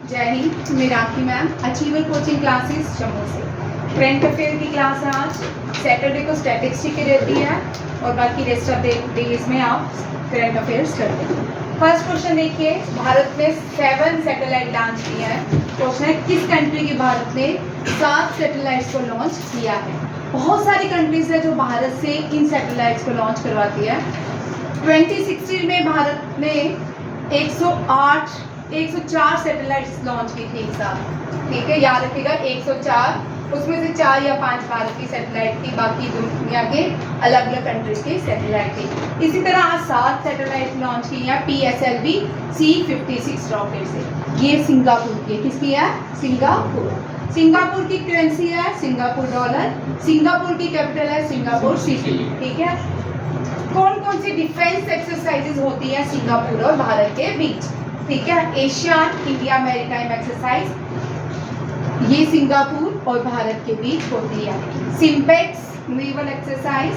जय हिंद, मेरा आपकी ma'am achiever coaching classes Jammu से। करंट अफेयर की क्लास है आज। सैटरडे को स्टैटिस्टिक्स की रहती है और बाकी रेस्ट ऑफ डेज में आप करंट अफेयर्स करते हैं। फर्स्ट क्वेश्चन देखिए, भारत ने 7 सैटेलाइट लॉन्च किया है। क्वेश्चन है किस कंट्री के भारत ने 7 सैटेलाइट्स को लॉन्च किया है। बहुत सारी कंट्रीज है जो भारत से इन सैटेलाइट्स को लॉन्च करवाती है। 2016 में भारत ने 104 सैटेलाइट्स लॉन्च की थी एक साथ, ठीक है, याद रखिएगा 104, उसमें से 4 या 5 भारत की सैटेलाइट थी, बाकी दुनिया के अलग अलग कंट्रीज की सैटेलाइट थी। इसी तरह आज 7 सैटेलाइट लॉन्च की है PSLV C56 रॉकेट से। ये सिंगापुर की, किसकी है? सिंगापुर की करेंसी है सिंगापुर डॉलर, सिंगापुर की कैपिटल है सिंगापुर सिटी, ठीक है। कौन कौन सी डिफेंस एक्सरसाइजेज होती है सिंगापुर और भारत के बीच, ठीक है। एशियन इंडिया मैरीटाइम एक्सरसाइज, ये सिंगापुर और भारत के बीच होती है। सिम्पेक्स नेवल एक्सरसाइज,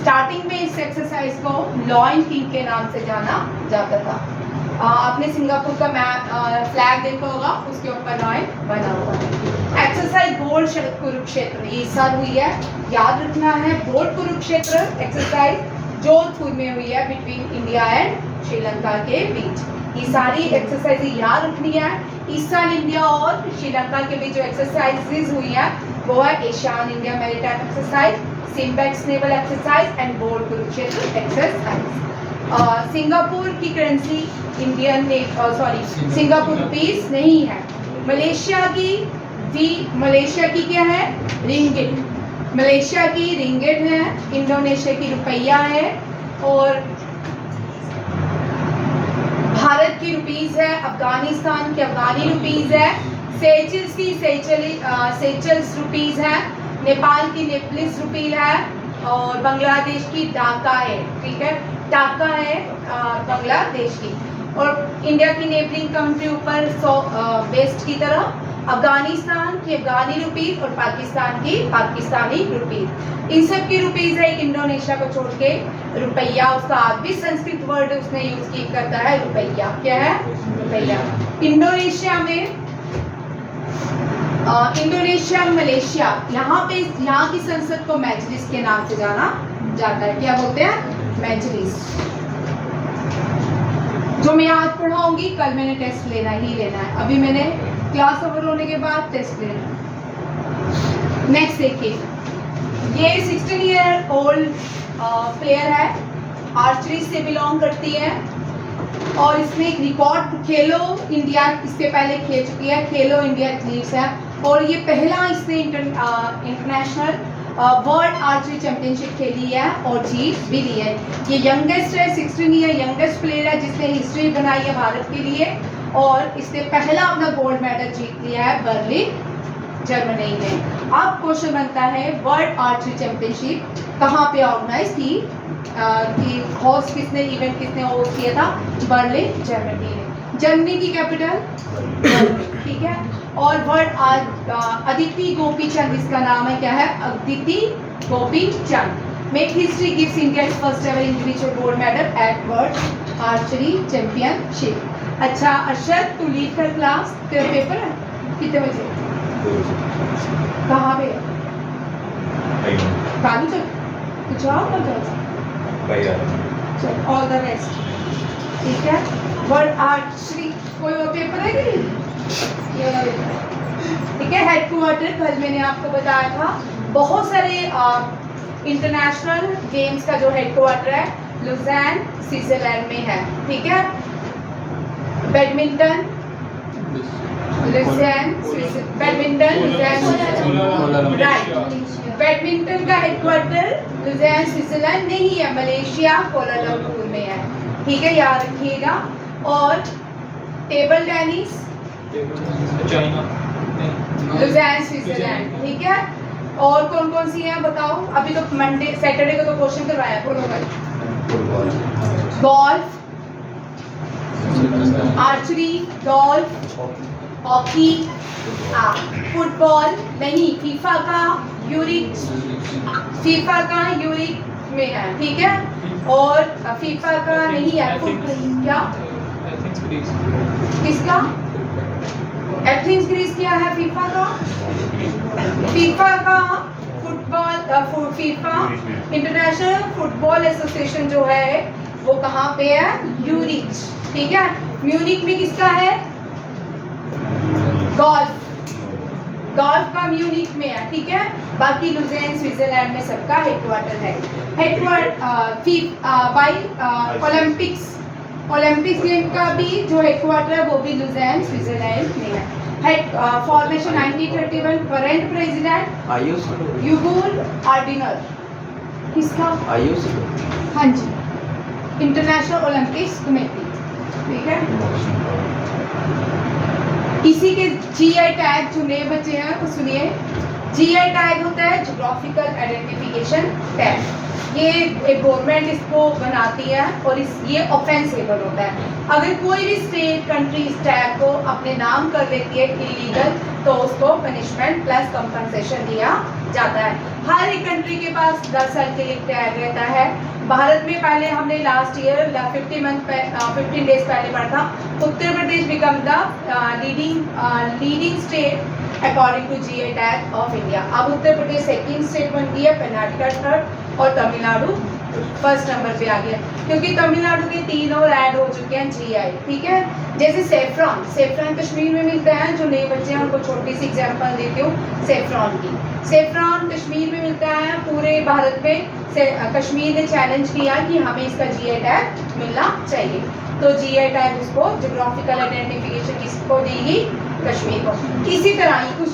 स्टार्टिंग में इस एक्सरसाइज को लॉयन किंग के नाम से जाना जाता था। आपने सिंगापुर का फ्लैग देखा होगा, उसके ऊपर लॉयन बना हुआ है। एक्सरसाइज बोर्ड कुरुक्षेत्र, ये साल हुई है, याद रखना है। बोर्ड कुरुक्षेत्र एक्सरसाइज जोधपुर में हुई है, बिटवीन इंडिया एंड श्रीलंका के बीच। ये सारी एक्सरसाइज याद रखनी है। इस साल इंडिया और श्रीलंका के बीच जो एक्सरसाइजेज हुई है वो है Asian India maritime exercise, Simpex naval exercise and board Kurukshetra exercise. Singapore की करेंसी सिंगापुर रुपीस नहीं है। मलेशिया की क्या है? रिंगिट। मलेशिया की रिंगिट है, इंडोनेशिया की रुपया है और भारत की रुपीस है, अफगानिस्तान की अफगानी रुपीस है, सेचल्स की सेचल्स रुपीस है, नेपाल की नेपलिस रुपी है और बांग्लादेश की ढाका है, ठीक है, ढाका है बांग्लादेश की। और इंडिया की नेबरिंग कंट्री ऊपर वेस्ट की तरफ अफगानिस्तान की अफगानी रुपीस और पाकिस्तान की पाकिस्तानी रुपीस। इन सब की रुपीस है, एक इंडोनेशिया को छोड़ के रुपया, उसका भी संस्कृत वर्ड उसने यूज की करता है रुपया। क्या है? रुपया। इंडोनेशिया मलेशिया, यहाँ की संसद को मजलिस के नाम से जाना जाता है। क्या बोलते हैं? मजलिस। जो मैं आज पढ़ाऊंगी कल मैंने टेस्ट लेना है। अभी मैंने क्लास ओवर होने के बाद टेस्ट लेना है। नेक्स्ट देखिए, ये 16 ईयर ओल्ड प्लेयर है, आर्चरी से बिलोंग करती है और इसमें एक रिकॉर्ड खेलो इंडिया इससे पहले खेल चुकी है, खेलो इंडिया एथलीट्स है और ये पहला इसने इंटरनेशनल वर्ल्ड आर्चरी चैंपियनशिप खेली है और जीत भी ली है। ये यंगेस्ट है, 16 ईयर यंगेस्ट प्लेयर है जिसने हिस्ट्री बनाई है भारत के लिए और इसने पहला अपना गोल्ड मेडल जीत लिया है बर्लिन जर्मनी में। अब क्वेश्चन बनता है वर्ल्ड आर्चरी चैंपियनशिप कहाँ पे ऑर्गेनाइज थी, कि होस्ट किसने, इवेंट किसने होस्ट किया था? बर्लिन जर्मनी ने। जर्मनी की कैपिटल, ठीक है। और वर्ल्ड अदिति गोपी चंद इसका नाम है, क्या है? Aditi Gopi Chand. Make history gives India first ever individual gold medal at world archery championship. अच्छा अरशद, तू लीड कर क्लास, तेरा पेपर है कितने बजे? कहाँ पे? कालू चल कुछ और चल, ऑल द बेस्ट, ठीक है। वर्ल्ड आर्चरी कोई और पेपर है कि ठीक है। हेडक्वार्टर कल मैंने आपको बताया था, बहुत सारे इंटरनेशनल गेम्स का जो हेडक्वार्टर है लुज़ैन स्विट्जरलैंड में है, ठीक है। बैडमिंटन का हेडक्वार्टर लुज़ैन स्विट्जरलैंड नहीं है, मलेशिया कोलालमपुर में है, ठीक है, याद रखिएगा। और टेबल टेनिस लुज़ैन स्विट्जरलैंड, ठीक है। और कौन कौन सी हैं बताओ? अभी तो सैटरडे को तो क्वेश्चन करवाया। Golf, archery, golf, hockey, football नहीं, फीफा का यूरिक में है, ठीक है। और फीफा का नहीं है, क्या किसका? एथेंस ग्रीस क्या है फीफा का? फीफा का football FIFA international football association जो है वो कहाँ पे है? म्यूनिच, ठीक है। म्यूनिच में किसका है? गोल्फ का म्यूनिच में है, ठीक है। बाकी लुज़ेन स्विट्जरलैंड में सबका हेडक्वार्टर है। ओलंपिक्स गेम का भी जो हेडक्वार्टर है वो भी लुज़ेन स्विट्जरलैंड में है। फॉर्मेशन 1931, करंट प्रेसिडेंट यूगोल आर्डिनर, किसका? हाँ जी, इंटरनेशनल ओलंपिक्स कमेटी, ठीक है। इसी के जीआई टैग जो नए बच्चे हैं वो सुनिए। जीआई टैग होता है ज्योग्राफिकल आइडेंटिफिकेशन टैग। ये एक गवर्नमेंट इसको बनाती है और ये ऑफेंसेबल होता है। अगर कोई भी स्टेट कंट्री इस टैग को अपने नाम कर लेती है इलीगल, तो उसको पनिशमेंट प्लस कंपनसेशन दिया जाता है। हर एक कंट्री के पास 10 साल के लिए टैग रहता है। भारत में पहले हमने लास्ट ईयर 15 डेज पहले पढ़ा था, Uttar Pradesh become the leading state according to GI tag of India. अब उत्तर प्रदेश सेकंड स्टेट बन गई है, कर्नाटका थर्ड और तमिलनाडु फर्स्ट नंबर पे आ गया, क्योंकि तमिलनाडु के 3 और ऐड हो चुके हैं जीआई, ठीक है। जैसे सेफ्रॉन कश्मीर में मिलता है। जो नए बच्चे हैं उनको छोटी सी एग्जांपल देती हूँ सेफ्रॉन की। सेफ्रॉन कश्मीर में मिलता है, पूरे भारत में कश्मीर ने चैलेंज किया कि हमें इसका जीआई टैग मिलना चाहिए, तो जीआई टैग उसको ज्योग्राफिकल आइडेंटिफिकेशन किसको देगी? कश्मीर को। इसी तरह ही कुछ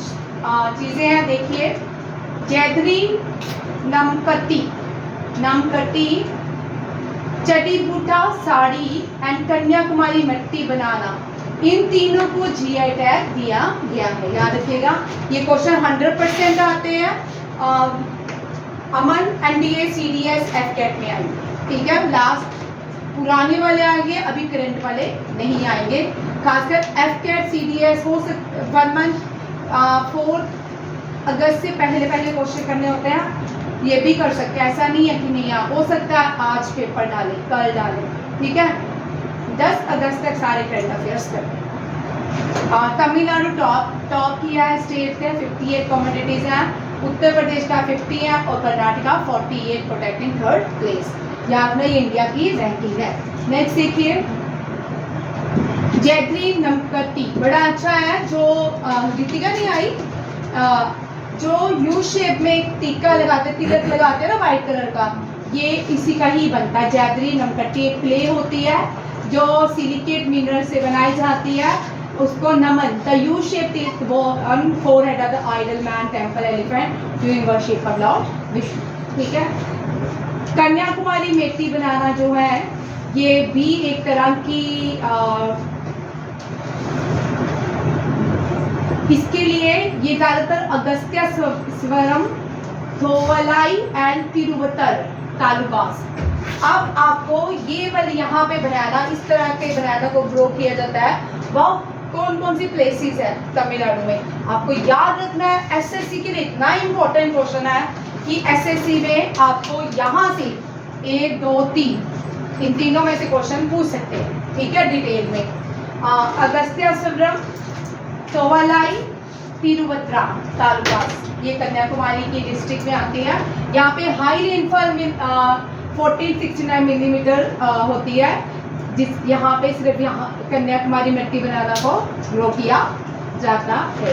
चीज़ें हैं, देखिए। जैदरी नमकटी चटीबूटा साड़ी एंड कन्याकुमारी मिट्टी बनाना, इन तीनों को जीआई टैग दिया गया है। याद रखिएगा, ये क्वेश्चन 100% आते हैं। अमन एनडीए सीडीएस एफकेट में आई, ठीक है। लास्ट पुराने वाले आएंगे, अभी करंट वाले नहीं आएंगे। खासकर एफकेट सीडीएस हो 1 मंथ 4 अगस्त से पहले क्वेश्चन करने होते हैं। ये भी कर सकते हैं, ऐसा नहीं है कि नहीं हो सकता है आज पेपर डालें, कल डालें, ठीक है। 10 अगस्त तक सारे करंट अफेयर्स करें। तमिलनाडु टॉप किया है स्टेट के, 58 कमोडिटीज हैं। उत्तर प्रदेश का 50 है और कर्नाटका 48 प्रोटेक्टिंग थर्ड प्लेस। याद नहीं, इंडिया की रैंकिंग है। नेक्स्ट देखिए, जैदरी नमकटी बड़ा अच्छा है। जो गीतिका नहीं आई, जो यू शेप में एक टीका लगाते, तिलक लगाते हैं ना वाइट कलर का, ये इसी का ही बनता है। जैदरी नमकटी एक प्ले होती है जो सिलिकेट मिनरल से बनाई जाती है। उसको नमन the U shape tilak on forehead of the idol main temple elephant doing worship of lord Vishnu, ठीक है। कन्याकुमारी मिट्टी बनाना जो है, ये भी एक तरह की इसके लिए ये ज़्यादातर अगस्त्य स्वरम, थोवलाई एंड तिरुवत्तर तालुकास। अब आपको ये वाले यहाँ पे बनाना, इस तरह के बनाना को ग्रो किया जाता है। वह कौन कौन सी प्लेसेस है तमिलनाडु में, आपको याद रखना है। एसएससी के लिए इतना इंपॉर्टेंट क्वेश्चन है कि एसएससी में आपको यहाँ से 1 2 3 इन तीनों में से क्वेश्चन पूछ सकते हैं, ठीक है, डिटेल में। अगस्त्य स्वरम, थोवलाई, तिरुवत्रा तालुकास, ये कन्याकुमारी की डिस्ट्रिक्ट में आती है। यहाँ पे हाई रेनफॉल 1469 मिलीमीटर होती है, जिस यहाँ पे सिर्फ यहाँ कन्याकुमारी मिट्टी बनाना को ग्रो किया जाता है।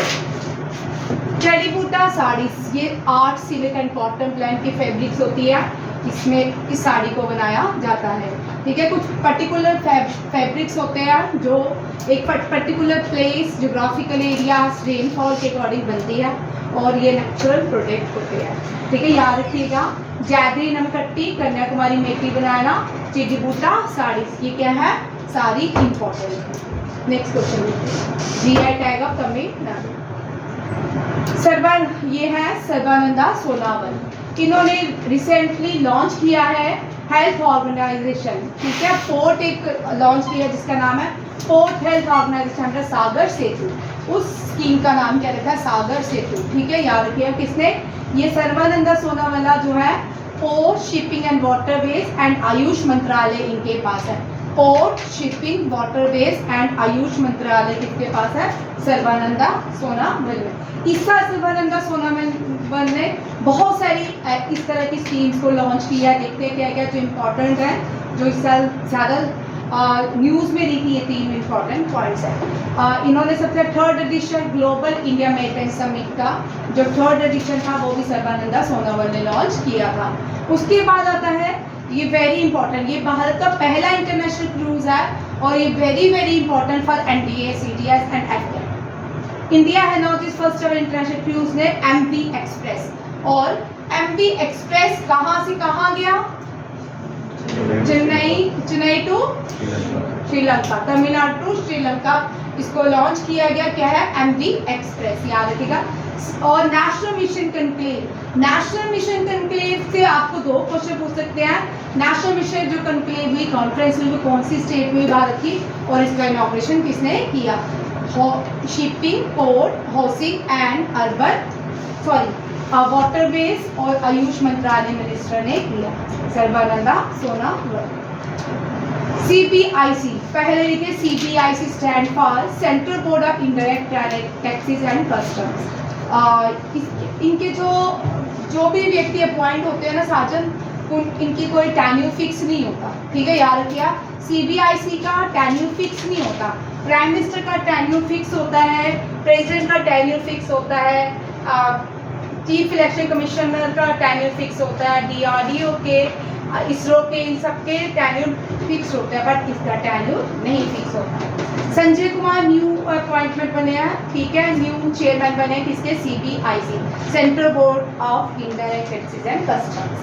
चटीबूटा साड़ीज, ये 8 सिल्क एंड कॉटन प्लांट की फैब्रिक्स होती है, इसमें इस साड़ी को बनाया जाता है, ठीक है। कुछ पर्टिकुलर फैब्रिक्स होते हैं जो एक particular place, geographical area, rainfall के अकॉर्डिंग बनती है और ये नेचुरल प्रोडक्ट होते हैं, ठीक है। याद रखिएगा, जैदरी नमकट्टी कन्याकुमारी मिट्टी बनाना, चटीबूटा साड़ी, ये क्या है, सारी इंपॉर्टेंट है। Next question, GI tag of Tamil Nadu. ये है सर्बानंदा सोनोवाल, इन्होंने रिसेंटली लॉन्च किया है हेल्थ ऑर्गेनाइजेशन, ठीक है। फोर्थ एक लॉन्च किया जिसका नाम है फोर्थ हेल्थ ऑर्गेनाइजेशन अंडर सागर सेतु। उस स्कीम का नाम क्या रहता है, सागर सेतु, ठीक है। याद रखिए किसने, ये सर्बानंदा सोनोवाल जो है post, shipping and waterways and Ayush मंत्रालय इनके पास है। Port, shipping, waterways and Ayush मंत्रालय किसके पास है? सर्बानंदा सोनोवाल में। इस साल सर्बानंदा सोनोवाल ने बहुत सारी इस तरह की स्कीम्स को लॉन्च किया। देखते हैं क्या क्या जो इम्पोर्टेंट है, जो इस साल ज़्यादा न्यूज़ में देखी, ये 3 इम्पॉर्टेंट पॉइंट्स हैं। इन्होंने सबसे 3rd edition global India maritime summit का जो 3rd एडिशन था वो भी सर्बानंदा सोनोवाल ने लॉन्च किया था। उसके बाद आता है ये वेरी इंपॉर्टेंट, ये भारत का पहला इंटरनेशनल क्रूज है और ये very very important for NDA, CDS and FDA. India है not is first ever international cruise ने एमवी एक्सप्रेस, और एमवी एक्सप्रेस कहाँ से कहाँ गया? चेन्नई टू श्रीलंका, तमिलनाडु टू श्रीलंका, इसको लॉन्च किया गया। क्या है? एमवी एक्सप्रेस, याद रखिएगा। और national mission conclave, national mission conclave से आपको 2 क्वेश्चन पूछ सकते हैं। नेशनल मिशन जो कनक्लेव हुई, कॉन्फ्रेंस हुई, वो कौन सी स्टेट में भारत की, और इसका इनॉग्रेशन किसने किया? Shipping, port, housing and urban waterways और आयुष मंत्रालय मिनिस्टर ने किया, सर्बानंदा सोनोवाल। CBIC, पहले लिखे CBIC stand for central board of indirect taxes and customs. इनके जो भी व्यक्ति अपॉइंट होते हैं ना साजन, इनकी कोई टेन्यूर फिक्स नहीं होता, ठीक है, याद रखिए। CBIC का टेन्यूर फिक्स नहीं होता। प्राइम मिनिस्टर का टेन्यूर फिक्स होता है, प्रेसिडेंट का टेन्यूर फिक्स होता है, चीफ इलेक्शन कमिश्नर का टेन्यूर फिक्स होता है, DRDO के, इसरो के, इन सबके टेन्यूर फिक्स होते हैं, बट इसका टेन्यूर नहीं फिक्स होता। संजय कुमार न्यू अपॉइंटमेंट बने हैं, ठीक है, न्यू चेयरमैन बने किसके? CBIC, central board of indirect taxes and customs.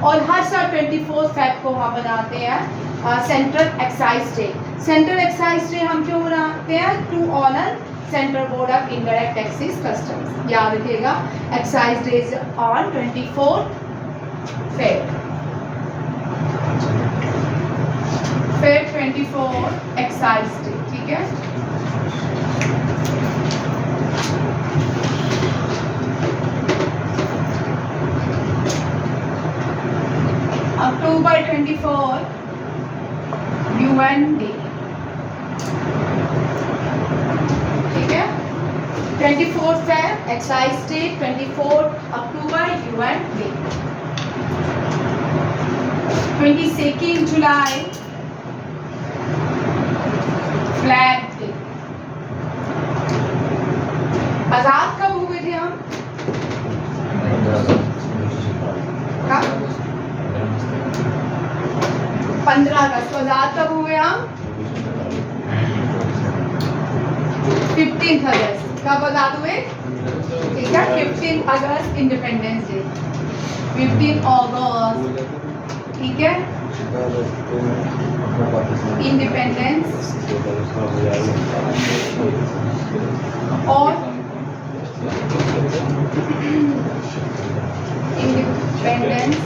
और हर साल 24 फेब को वहाँ बनाते हैं central excise day. Central excise day हम क्यों बनाते हैं? To honour central board of indirect taxes customs, याद रखिएगा। Excise day is on 24 Feb, Feb 24 excise day, ठीक है। अक्टूबर 24 UN डे, ठीक है। 24 Feb excise day, 24 October UN day. 22 July flag day. आजाद कब हुए थे हम? कब? 15 अगस्त। आजाद कब हुए हम? 15 अगस्त। कब आजाद हुए? ठीक है, 15 अगस्त इंडिपेंडेंस डे, 15 अगस्त, ठीक है, इंडिपेंडेंस। और इंडिपेंडेंस,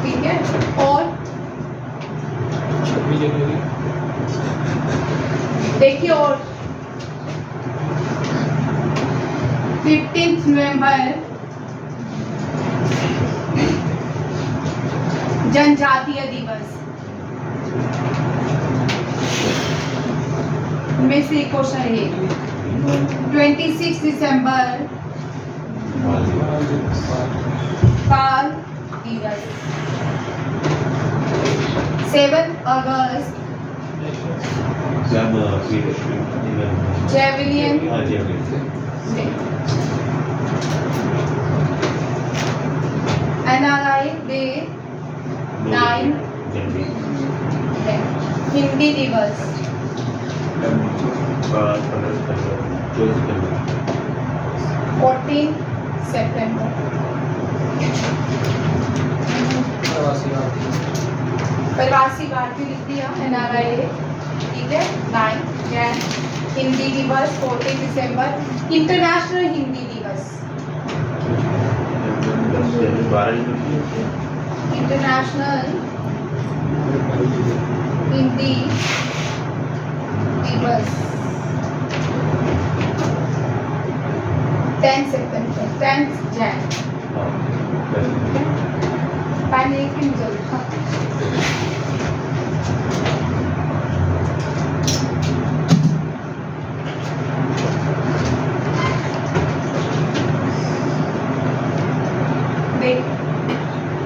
ठीक है। और देखिए, और 15 नवंबर जनजातीय दिवस में से क्वेश्चन है। 26 दिसंबर बाल दिवस, 7 अगस्त javelin day, NRI day 9 Hindi दिवस, 14 सितंबर प्रवासी भारतीय लिख दिया, NRI डे, ठीक है। 9 जैन हिंदी दिवस, 14 दिसंबर इंटरनेशनल हिंदी दिवस, इंटरनेशनल हिंदी दिवस। 10 सितंबर 10 जैन पहले एक ही जरूर था।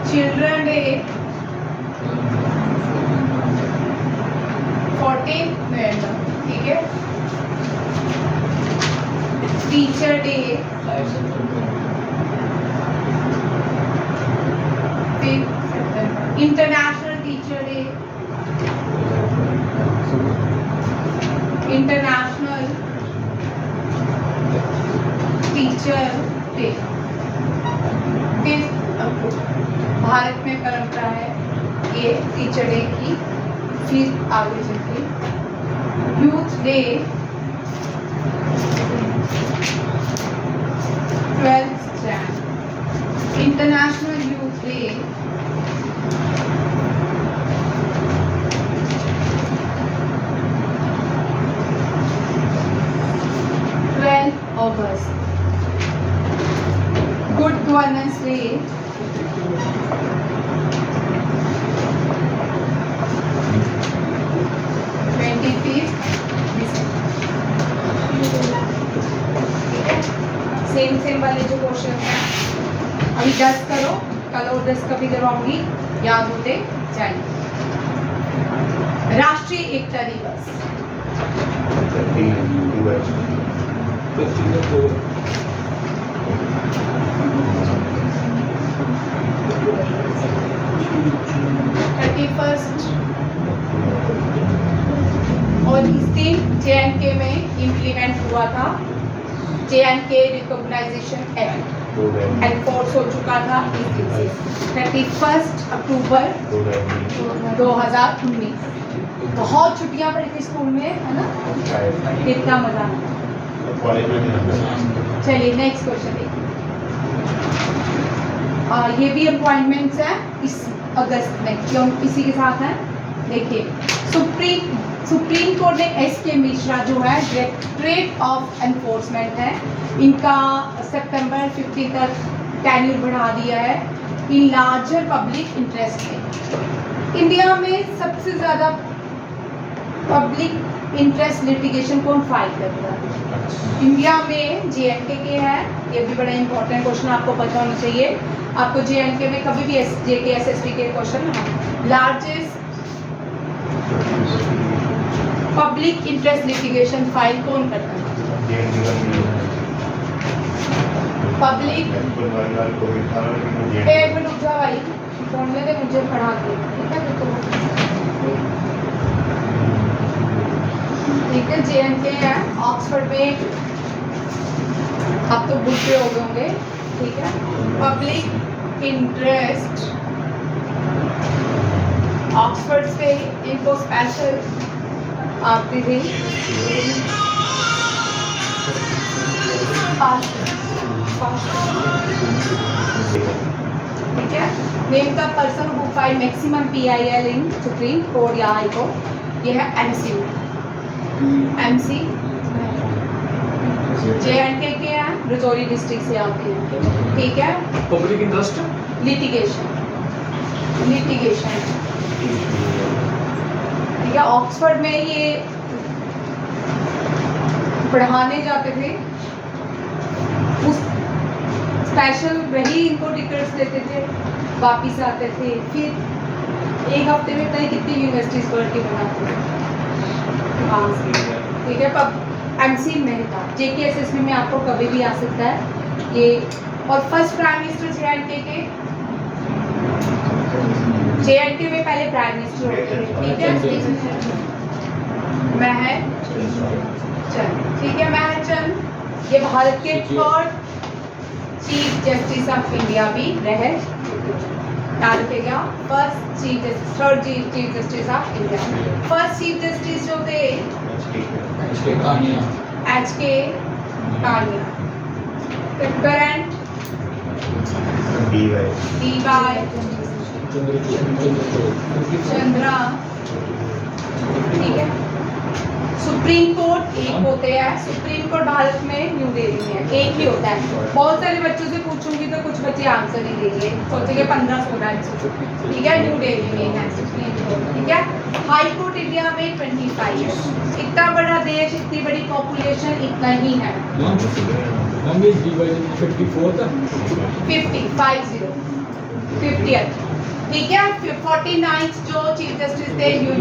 चिल्ड्रन डे 14 नवंबर, ठीक है। टीचर डे 5 सितंबर। International teacher day, international teacher day 5 अक्टूबर। भारत में परंपरा है ये टीचर डे की, फिर आगे चलते youth day 12 Jain. International youth day 12 अगस्त। गुड गवर्नेंस डे 25 सेम वाले जो क्वेश्चन हैं अभी 10 करो, कल और 10 कभी करवाऊंगी, याद होते जाएंगे। राष्ट्रीय एकता दिवस 31 और इस दिन JNK में इम्प्लीमेंट हुआ था JNK रिकॉग्नाइजेशन एक्ट, एनफोर्स हो चुका था इस दिन से 31 अक्टूबर 2019। बहुत छुट्टियां पड़ी थी स्कूल में, है ना, कितना मजा आया। चलिए नेक्स्ट क्वेश्चन देखिए। ये भी अपॉइंटमेंट्स हैं इस अगस्त में, क्यों इसी के साथ है। देखिए सुप्रीम कोर्ट ने SK मिश्रा जो है डायरेक्टरेट ऑफ एनफोर्समेंट है, इनका सितंबर 15 तक टेन्यूर बढ़ा दिया है इन लार्जर पब्लिक इंटरेस्ट में। इंडिया में सबसे ज़्यादा पब्लिक इंटरेस्ट लिटिगेशन कौन फाइल करता है? इंडिया में JNK के है, ये भी बड़ा इंपॉर्टेंट क्वेश्चन आपको पता होना चाहिए। आपको JNK में कभी भी JK SSB के question largest public interest litigation file कौन करता है? पब्लिक एक मिनट रुक जा भाई, बोलने दे मुझे, पढ़ा के, ठीक है। JNK है ऑक्सफोर्ड में, आप तो बुक पे हो गए होंगे, ठीक है। पब्लिक इंटरेस्ट ऑक्सफोर्ड से इनको स्पेशल आती थी। ठीक है। Name the person who file maximum PIL in supreme court या हाई कोर्ट, ये है MC। JNK के हैं, रजौरी डिस्ट्रिक्ट से आते हैं, ठीक है। पब्लिक इंटरेस्ट लिटिगेशन, ठीक है। ऑक्सफोर्ड में ये पढ़ाने जाते थे, उस स्पेशल वही इनको टिकट्स देते थे, वापिस आते थे, फिर एक हफ्ते में तय कितनी यूनिवर्सिटीज पढ़ के बनाते थे, ठीक है। MC मेहता JK SSB में आपको कभी भी आ सकता है ये। और फर्स्ट प्राइम मिनिस्टर JNK के, JNK में पहले प्राइम मिनिस्टर होते थे, ठीक है। महचंद, ठीक है। महचंद ये भारत के third chief justice of India भी रहे, याद रखिएगा। First chief justice, third chief justice of India. First chief justice जो थे HK Kania. Current DY Chandra, ठीक है। सुप्रीम कोर्ट एक होते हैं, सुप्रीम कोर्ट भारत में न्यू दिल्ली में है, एक ही होता है। बहुत सारे बच्चों से पूछूंगी तो कुछ बच्चे आंसर नहीं देंगे, सोचेंगे 15-16, ठीक है, न्यू दिल्ली में है सुप्रीम कोर्ट, ठीक है। हाई कोर्ट इंडिया में 25 है। इतना बड़ा देश, इतनी बड़ी पॉपुलेशन, इतना ही है। 50th, ठीक है। 49th जो चीफ जस्टिस थे यू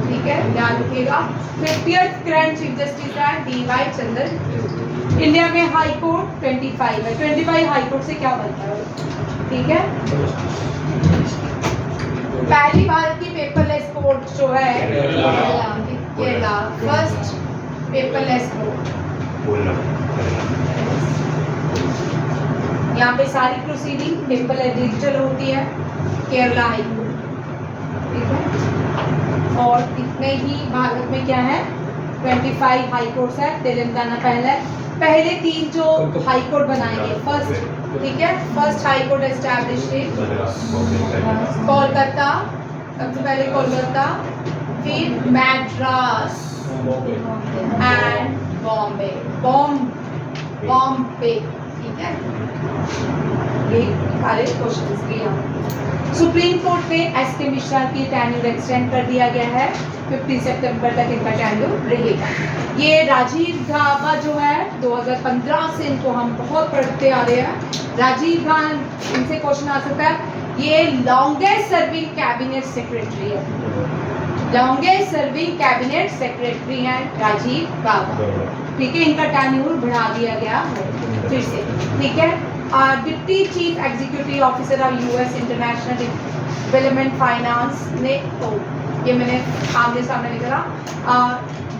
ठीक है, ध्यान रखिएगा। 50th ग्रैंड चीफ जस्टिस है DY चंद्र। इंडिया में हाई कोर्ट 25 है। 25 हाई कोर्ट से क्या बनता है, ठीक है। पहली भारत की पेपरलेस कोर्ट जो है केरला, फर्स्ट पेपरलेस कोर्ट। यहाँ पे सारी प्रोसीडिंग पेपरलेस डिजिटल होती है, केरला हाई कोर्ट, ठीक है। और इतने ही भारत में क्या है, 25 हाई कोर्ट्स है। तेलंगाना पहले 3 जो हाई कोर्ट बनाएंगे, फर्स्ट, ठीक है, first high court establish Kolkata, सबसे पहले कोलकाता, फिर मैड्रास एंड बॉम्बे, बॉम्बे, ठीक है। ये सारे क्वेश्चंस भी यहाँ। सुप्रीम कोर्ट में एस.के. मिश्रा की टेन्योर एक्सटेंड कर दिया गया है, 15 सितंबर तक इनका टेन्योर रहेगा। ये राजीव गाबा जो है 2015 से इनको हम बहुत पढ़ते आ रहे हैं। राजीव गाबा, इनसे क्वेश्चन आ सकता है, ये लॉन्गेस्ट सर्विंग कैबिनेट सेक्रेटरी है, लॉन्गेस्ट सर्विंग कैबिनेट सेक्रेटरी हैं राजीव गाबा, ठीक है। इनका टेन्योर बढ़ा दिया गया है फिर से, ठीक है। Deputy chief executive officer of US international development finance ने, तो ये मैंने आमने सामने लिखा,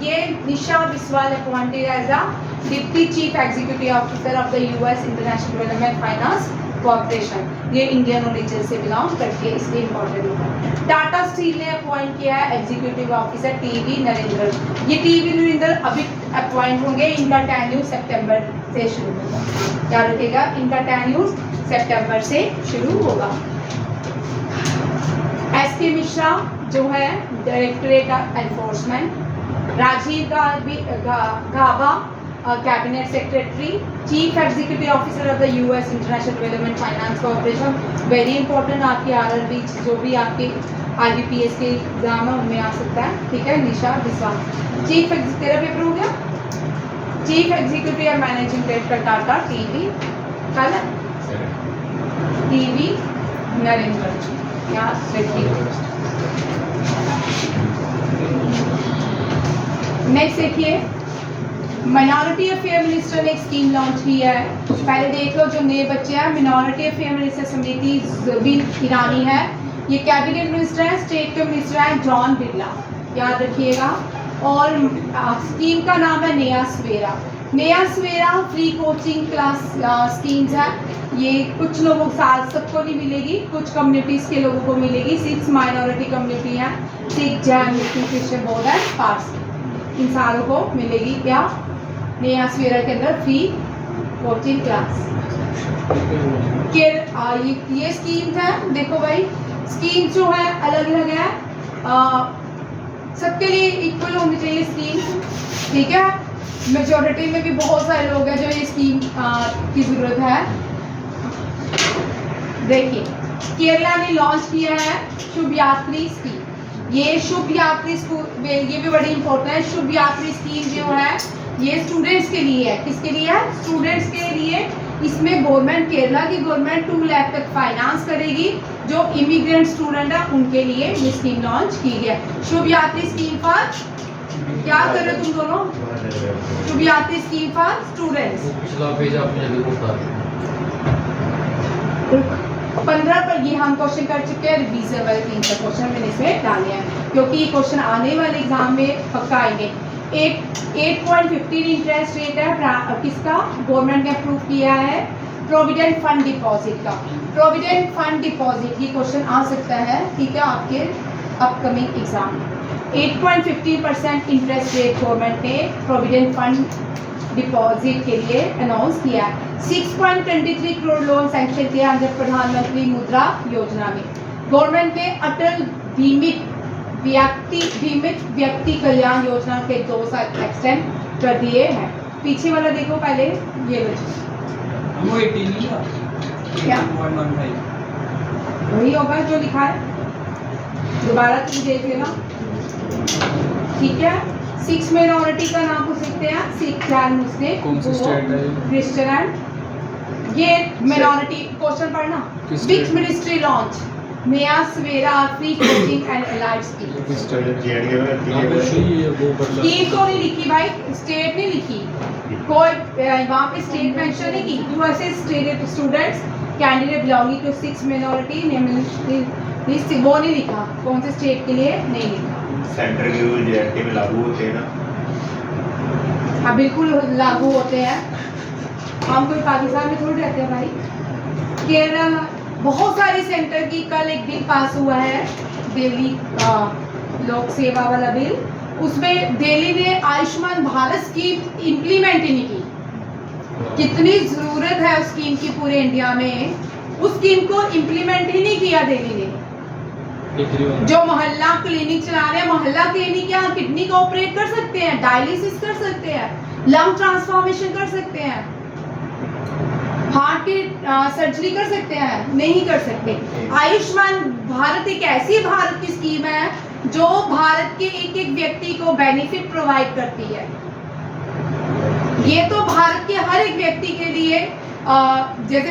ये Nisha Biswal appointed as a deputy chief executive officer of the US international development finance corporation. ये इंडियन ओरिजिन से बिलोंग करती है, इसलिए इंपॉर्टेंट होता है। टाटा स्टील ने अपॉइंट किया है एग्जीक्यूटिव ऑफिसर TV नरेंद्र। ये TV नरेंद्र अभी अपॉइंट होंगे, इनका टेन्योर सितंबर से शुरू होगा, क्या रखेगा, इनका टेन्योर सितंबर से शुरू होगा। S.के. मिश्रा जो है directorate of enforcement. Rajiv Gaba cabinet secretary, chief executive officer of the US international development finance corporation. Very important, आपकी RRB जो भी आपके IBPS के एग्जाम है उनमें आ सकता है, ठीक है। निशा बिस्वाल, चीफ तेरा पेपर हो गया, chief executive and managing director Tata TV, कल TV नरेंद्र, यहाँ नेक्स्ट देखिए, माइनॉरिटी अफेयर मिनिस्टर ने एक स्कीम लॉन्च की है। पहले देख लो जो नए बच्चे हैं, minority affair minister Smriti Zubin Irani है, ये कैबिनेट मिनिस्टर है। स्टेट के मिनिस्टर हैं जॉन बिरला, याद रखिएगा। और स्कीम का नाम है नया सवेरा। नया Savera free coaching class schemes है। ये कुछ लोगों सबको नहीं मिलेगी, कुछ कम्युनिटीज़ के लोगों को मिलेगी। 6 माइनॉरिटी कम्युनिटी हैं, सिख, जैन, मुस्लिम, क्रिश्चियन, बौद्ध एंड पारसी, इन सारों को मिलेगी क्या, नया सवेरा के अंदर फ्री कोचिंग क्लास। ये स्कीम्स है, देखो भाई स्कीम जो है अलग अलग है, सबके लिए इक्वल होनी चाहिए स्कीम, ठीक है। मेजॉरिटी में भी बहुत सारे लोग हैं जो ये स्कीम की जरूरत है। देखिए केरला ने लॉन्च किया है शुभ यात्री स्कीम। ये शुभ यात्री स्कूल, ये भी बड़ी इंपॉर्टेंट है। शुभ यात्री स्कीम जो है ये स्टूडेंट्स के लिए है। किसके लिए है, स्टूडेंट्स के लिए। इसमें गवर्नमेंट, केरला की गवर्नमेंट 2 लाख तक फाइनेंस करेगी। जो इमिग्रेंट स्टूडेंट है उनके लिए ये स्कीम लॉन्च की गई है। शुभ यात्री स्कीम पर क्या कर रहे हो तुम दोनों, शुभ यात्री स्कीम फॉर स्टूडेंट्स। पिछला पेज आपने देखो 15 पर ये हम क्वेश्चन कर चुके हैं। रिवीजन वाले 3 क्वेश्चन मैंने इसमें डाले हैं क्योंकि ये क्वेश्चन आने वाले एग्जाम में पक्का आएंगे। 8.15 इंटरेस्ट रेट है किसका, गवर्नमेंट ने अप्रूव किया है प्रोविडेंट फंड डिपॉजिट का। प्रोविडेंट फंड डिपॉजिट ये क्वेश्चन आ सकता है, ठीक है, आपके अपकमिंग एग्जाम में। 8.15% इंटरेस्ट रेट गवर्नमेंट ने प्रोविडेंट फंड डिपॉजिट के लिए अनाउंस किया है। 6.23 करोड़ लोन सैंक्शन किया अंडर प्रधानमंत्री मुद्रा योजना में। गवर्नमेंट ने अटल बीमित बीमित व्यक्ति कल्याण योजना के 2 साल एक्सटेंड कर दिए हैं। पीछे वाला देखो पहले, ये बच्चे वो 18 नहीं था क्या? 115 वही होगा जो लिखा है, दोबारा तुम देख लेना, ठीक है। 6 मिनॉरिटी का नाम पूछ सकते हैं, सिख, जैन, मुस्लिम, कौन सी स्टेट है ये? क्रिश्चियन। ये मिनॉरिटी क्वेश्चन पढ़ना। किस विच state? Ministry launch Naya Savera free coaching and allied scheme. किस स्टेट है? जेएनके में यहाँ पे सही है वो बदला। स्कीम तो नहीं लिखी भाई, स्टेट नहीं लिखी, कोई वहाँ पे स्टेट मेंशन नहीं की। टू ऐसे students candidate belonging to 6 minority वो नहीं लिखा, कौन से स्टेट के लिए नहीं लिखा। सेंटर के रूल जेएनके में लागू होते हैं ना। हाँ बिल्कुल लागू होते हैं, हम कोई पाकिस्तान में थोड़ी रहते हैं भाई। केरल बहुत सारी सेंटर की, कल एक बिल पास हुआ है दिल्ली लोक सेवा वाला बिल, उसमें दिल्ली ने आयुष्मान भारत स्कीम इम्प्लीमेंट ही नहीं की। कितनी जरूरत है उस स्कीम की पूरे इंडिया में, उस स्कीम को इम्प्लीमेंट ही नहीं किया दिल्ली ने। जो मोहल्ला क्लिनिक चला रहे हैं, मोहल्ला क्लिनिक यहाँ किडनी को ऑपरेट कर सकते हैं, डायलिसिस कर सकते हैं, लंग ट्रांसफॉर्मेशन कर सकते हैं, हार्ट की सर्जरी कर सकते हैं, नहीं कर सकते। आयुष्मान भारत एक ऐसी भारत की स्कीम है जो भारत के एक एक व्यक्ति को बेनिफिट प्रोवाइड करती है। ये तो भारत के हर एक व्यक्ति के लिए जैसे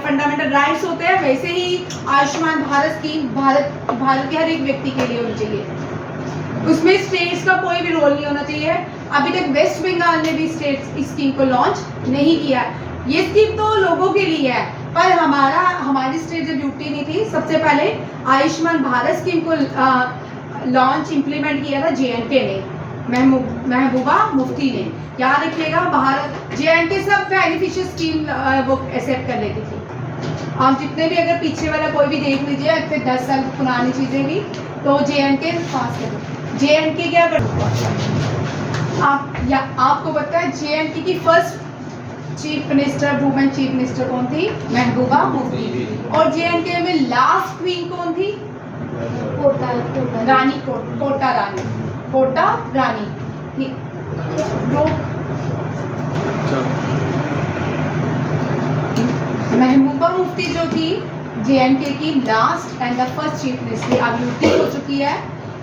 फंडामेंटल राइट्स होते हैं, वैसे ही आयुष्मान भारत स्कीम भारत के हर एक व्यक्ति के लिए होनी चाहिए। उसमें स्टेट्स का कोई भी रोल नहीं होना चाहिए। अभी तक वेस्ट बंगाल ने भी स्टेट्स इस स्कीम को लॉन्च नहीं किया। ये स्कीम तो लोगों के लिए है, पर हमारी स्टेट जब यूटी नहीं थी, सबसे पहले आयुष्मान भारत स्कीम को लॉन्च इम्प्लीमेंट किया था जेएनके ने, महबूबा मुफ्ती ने। याद रखिएगा, भारत जेएनके सब बेनिफिशियल स्कीम वो एक्सेप्ट कर लेती थी। आप जितने भी अगर पीछे वाला कोई भी देख लीजिए, फिर 10 साल पुरानी चीजें भी, तो जेएनके पास करो। जेएनके क्या कर, आपको पता है जेएनके की first chief minister, women chief minister कौन थी? महबूबा मुफ्ती। और जेएनके में लास्ट क्वीन कौन थी? रानी कोटा रानी। महबूबा मुफ्ती जो थी जेएनके की last and the first chief minister, अब यूटी हो चुकी है।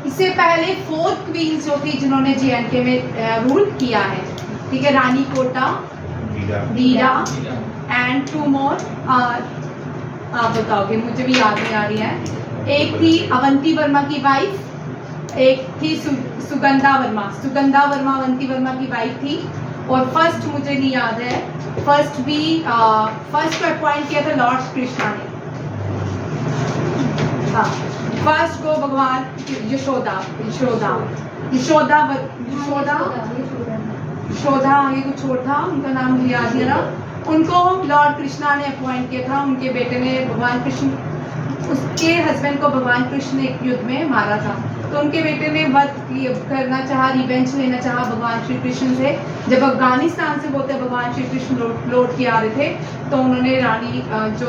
इससे पहले 4 क्वींस जो थी जिन्होंने जेएनके में रूल किया है, ठीक है, रानी कोटा, वीरा एंड 2 मोर। आप बताओगे, मुझे भी याद नहीं आ रही है। एक थी अवंती वर्मा की वाइफ, एक थी सुगंधा वर्मा अवंती वर्मा की वाइफ थी। और फर्स्ट मुझे नहीं याद है, फर्स्ट को अपॉइंट किया था लॉर्ड कृष्णा ने। हाँ, फर्स्ट को भगवान यशोदा आगे कुछ और था, उनका नाम मुझे याद नहीं रहा। उनको लॉर्ड कृष्णा ने अपॉइंट किया था। उनके बेटे ने भगवान कृष्ण, उसके हस्बैंड को भगवान कृष्ण ने एक युद्ध में मारा था, तो उनके बेटे ने वध करना चाहा, रिवेंज लेना चाहा भगवान श्री कृष्ण से। जब अफगानिस्तान से बोलते भगवान श्री कृष्ण लौट के आ रहे थे, तो उन्होंने रानी जो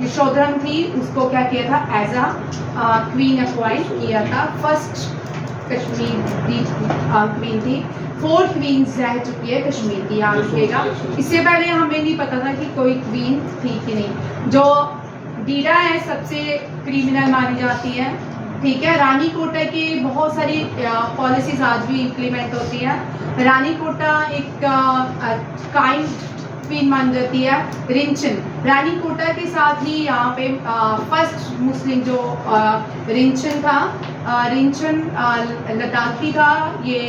यशोधरम थी, उसको क्या किया था, एज अ क्वीन अपॉइंट किया था। फर्स्ट कश्मीर की क्वीन थी। 4 क्वींस रह चुकी है कश्मीर की, याद रखिएगा। इससे पहले हमें नहीं पता था कि कोई क्वीन थी कि नहीं। जो डीडा है सबसे क्रिमिनल मानी जाती है, ठीक है। रानी कोटा की बहुत सारी पॉलिसीज आज भी इम्प्लीमेंट होती है। रानी कोटा एक काइंड क्वीन मानी जाती है। रिंचन, रानी कोटा के साथ ही यहाँ पे फर्स्ट मुस्लिम जो रिंचन था, रिंचन लद्दाखी था। ये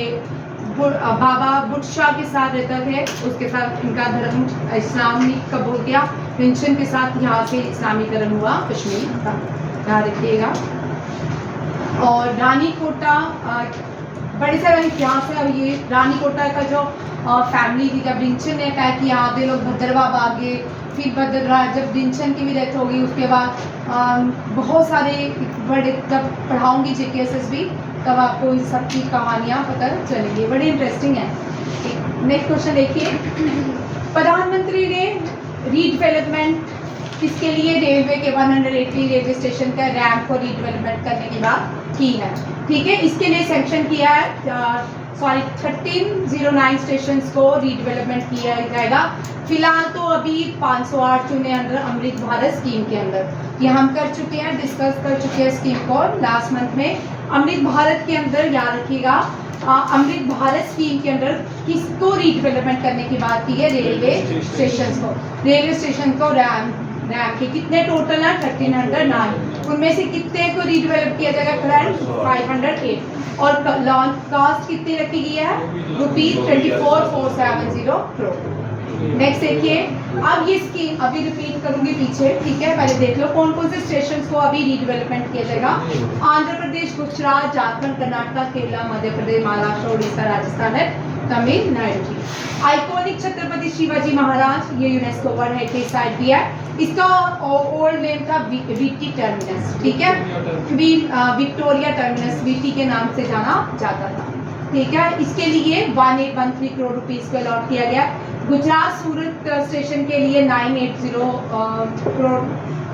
बाबा बुट शाह के साथ रहता थे, उसके साथ इनका धर्म इस्लामी कबूल किया। रिंचन के साथ यहाँ से इस्लामीकरण हुआ कश्मीर का, याद रखिएगा। और रानी कोटा बड़े सारे इतिहास है। ये रानी कोटा का जो फैमिली थी, जब रिंचन ने कहा कि यहाँ दे लोग भद्रवा भागे, फिर जब रिंचन की भी डेथ हो गई, उसके बाद बहुत सारे बड़े, जब पढ़ाऊँगी JKSS भी, तब आपको इन सब की कहानियाँ पता चलेंगी, बड़ी इंटरेस्टिंग है। नेक्स्ट क्वेश्चन देखिए, प्रधानमंत्री ने रीडेवलपमेंट किसके लिए? रेलवे के 180 रेलवे स्टेशन का रैम्प को रीडेवलपमेंट करने की बात की है। ठीक है, इसके लिए सैंक्शन किया है 1309 स्टेशन को रीडेवलपमेंट किया जाएगा। फिलहाल तो अभी 508 चुने अंडर अमृत भारत स्कीम के अंदर, ये हम कर चुके हैं, डिस्कस कर चुके हैं स्कीम को लास्ट मंथ में। अमृत भारत के अंदर याद रखिएगा, अमृत भारत स्कीम के अंदर किसको रीडेवलपमेंट करने की बात की है? रेलवे स्टेशन को। रेलवे स्टेशन को रैम्प के कितने टोटल है? 1309। उनमें से कितने को रीडेवलप किया जाएगा फ्रेंड? 508। और लॉन्च कॉस्ट कितनी रखी गई है? ₹24,470 करोड़। नेक्स्ट देखिए, अब ये स्कीम अभी रिपीट करूंगी पीछे, ठीक है, पहले देख लो कौन कौन से स्टेशन को अभी रीडेवलपमेंट किया जाएगा। आंध्र प्रदेश, गुजरात, झारखंड, कर्नाटक, केरला, मध्य प्रदेश, महाराष्ट्र, उड़ीसा, राजस्थान है, तमिलनाडु की। आइकॉनिक छत्रपति शिवाजी महाराज, ये यूनेस्को वर्ल्ड हेरिटेज साइट भी है। इसका ओल्ड नेम था वीटी टर्मिनस, ठीक है, विक्टोरिया टर्मिनस वीटी के नाम से जाना जाता था। ठीक है, इसके लिए 1813 करोड़ रुपीस को अलॉट किया गया। गुजरात सूरत स्टेशन के लिए 980 करोड़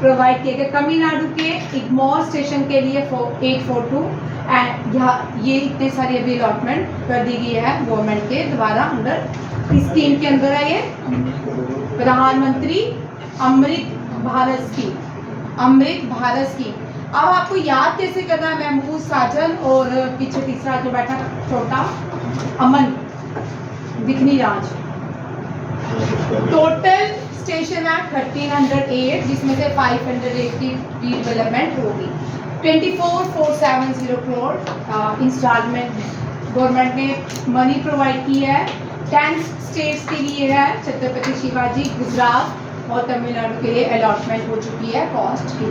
प्रोवाइड किए गए। तमिलनाडु के इग्मोर स्टेशन के लिए 842 एंड ये इतने सारी अभी अलॉटमेंट कर दी गई है गवर्नमेंट के द्वारा अंडर इस स्कीम के अंदर है। ये प्रधानमंत्री अमृत भारत स्कीम, अमृत भारत स्कीम। अब आपको याद कैसे करना है? महमूद, साजन और पीछे तीसरा जो बैठा छोटा अमन, दिखनी राज। टोटल स्टेशन है 1308, जिसमें से 580 रीडेवलपमेंट होगी। 24,470 करोड़ इंस्टॉलमेंट गवर्नमेंट ने मनी प्रोवाइड की है। 10 स्टेट्स के लिए है, छत्रपति शिवाजी, गुजरात और तमिलनाडु के लिए अलॉटमेंट हो चुकी है कॉस्ट की।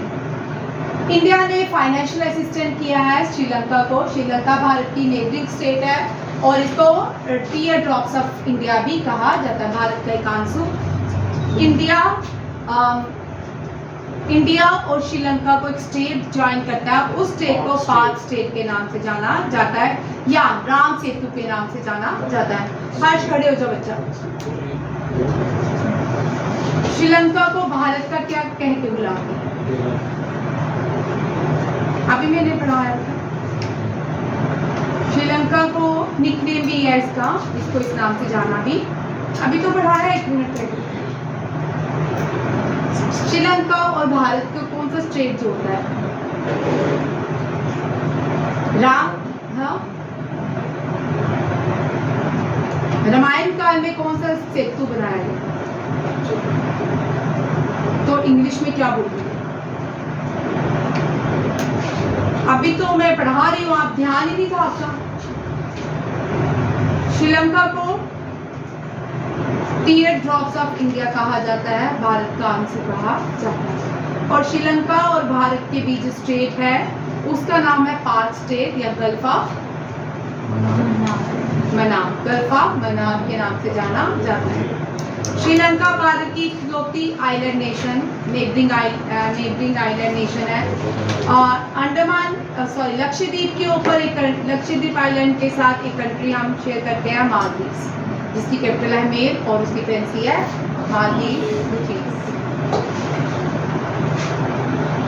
इंडिया ने फाइनेंशियल असिस्टेंट किया है श्रीलंका को। श्रीलंका भारत की नेबरिंग स्टेट है और इसको टीयर ड्रॉप्स ऑफ इंडिया भी कहा जाता है, भारत का एक आंसू। इंडिया और श्रीलंका को एक स्टेट ज्वाइन करता है, उस स्टेट को पाक स्टेट के नाम से जाना जाता है या राम सेतु के नाम से जाना जाता है। हर्ष, खड़े हो जाओ बच्चा। श्रीलंका को भारत का क्या कह के बुलाते हैं? अभी मैंने पढ़ाया था। श्रीलंका को निकनेम भी है इसका, इसको इस नाम से जाना भी अभी तो पढ़ाया है, 1 मिनट पहले। श्रीलंका और भारत को कौन सा स्टेट जोड़ता है? राम, हाँ, रामायण काल में कौन सा सेतु बनाया गया? तो इंग्लिश में क्या बोलते हैं? अभी तो मैं पढ़ा रही हूँ, आप ध्यान ही नहीं था आपका। श्रीलंका को टीयर ड्रॉप्स ऑफ इंडिया कहा जाता है, भारत का आंसू कहा जाता है। और श्रीलंका और भारत के बीच स्टेट है, उसका नाम है पाक स्टेट या gulf of Mannar, gulf of Mannar के नाम से जाना जाता है। श्रीलंका भारत की इकलौती island nation, neighbouring island nation है। अंडमान लक्षद्वीप के ऊपर एक लक्षद्वीप आइलैंड के साथ एक कंट्री हम शेयर करते हैं, मालदीव्स, जिसकी कैपिटल है मेल और उसकी करेंसी है मालदीव।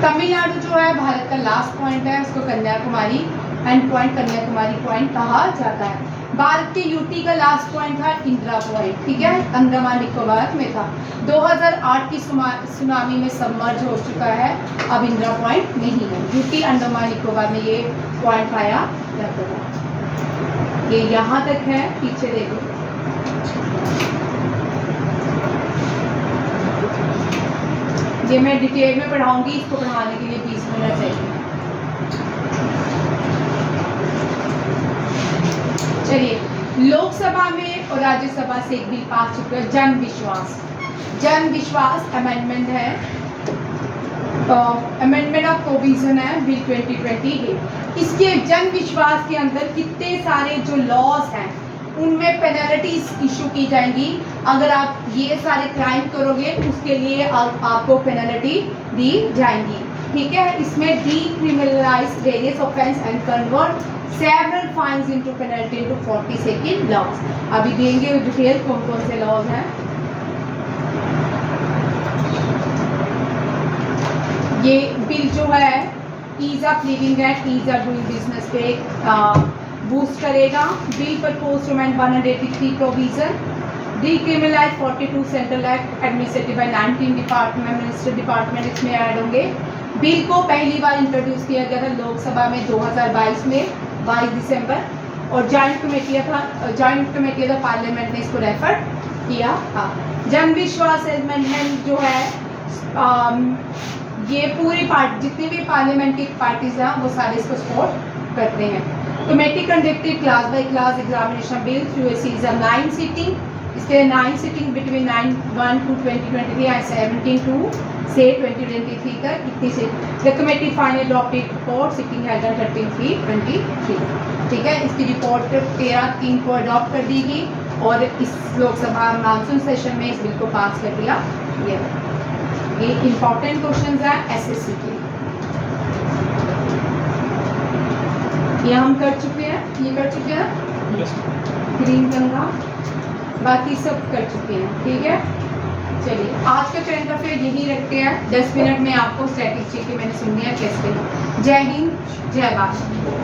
तमिलनाडु जो है भारत का लास्ट पॉइंट है, उसको Kanyakumari and point, Kanyakumari point कहा जाता है। भारत के यूटी का लास्ट पॉइंट था इंदिरा पॉइंट, ठीक है, अंडमान निकोबार में था। 2008 की सुनामी में सबमर्ज हो चुका है, अब इंदिरा पॉइंट नहीं है। यूटी अंडमान निकोबार में ये पॉइंट पाया जाता है। ये यहाँ तक है, पीछे देखो। ये मैं डिटेल में पढ़ाऊंगी, इसको पढ़ाने के लिए 20 मिनट चाहिए। चलिए, लोकसभा में और राज्यसभा से एक बिल पास चुका है, जन विश्वास अमेंडमेंट है, अमेंडमेंट ऑफ प्रोविजन है बिल 2020। इसके जन विश्वास के अंदर कितने सारे जो लॉज हैं उनमें पेनल्टीज इशू की जाएंगी। अगर आप ये सारे क्राइम करोगे उसके लिए आपको पेनल्टी दी जाएंगी, ठीक है। इसमें decriminalize various offence and convert several fines into penalty into 42 laws. अभी देंगे डिटेल कौन कौन से लॉज हैं। ये बिल जो है ease of living and ease of doing business पे बूस्ट करेगा। Bill propose to amend 183 provision, decriminalize 42 central act administrative by 19 department minister department इसमें ऐड होंगे। बिल को पहली बार इंट्रोड्यूस किया गया था लोकसभा में 2022 में 22 दिसंबर, और जॉइंट कमेटी था पार्लियामेंट ने इसको रेफर किया था। जन विश्वास अमेंडमेंट जो है ये पूरी जितनी भी पार्लियामेंट्री पार्टीज हैं वो सारे इसको सपोर्ट करते हैं। Committee conducted clause by clause examination bill through a series of 9 sitting, इसके 9 सीटिंग बिटवीन 9/1 to 2023 and 17 से 2023 तक इतनी seat. The committee final adopted report sitting held on 13/3/23, ठीक है। इसकी रिपोर्ट 13/3 को अडॉप्ट कर दी गई और इस लोकसभा मानसून सेशन में इस बिल को पास कर दिया गया। ये इंपॉर्टेंट क्वेश्चन है एसएससी के, ये हम कर चुके हैं, ये कर चुके हैं ग्रीन गंगा, बाकी सब कर चुके हैं, ठीक है। चलिए आज का करंट अफेयर यही रखते हैं। 10 मिनट में आपको स्टैटिस्टिक्स की मैंने सुननी है टेस्ट। जय हिंद, जय भारत।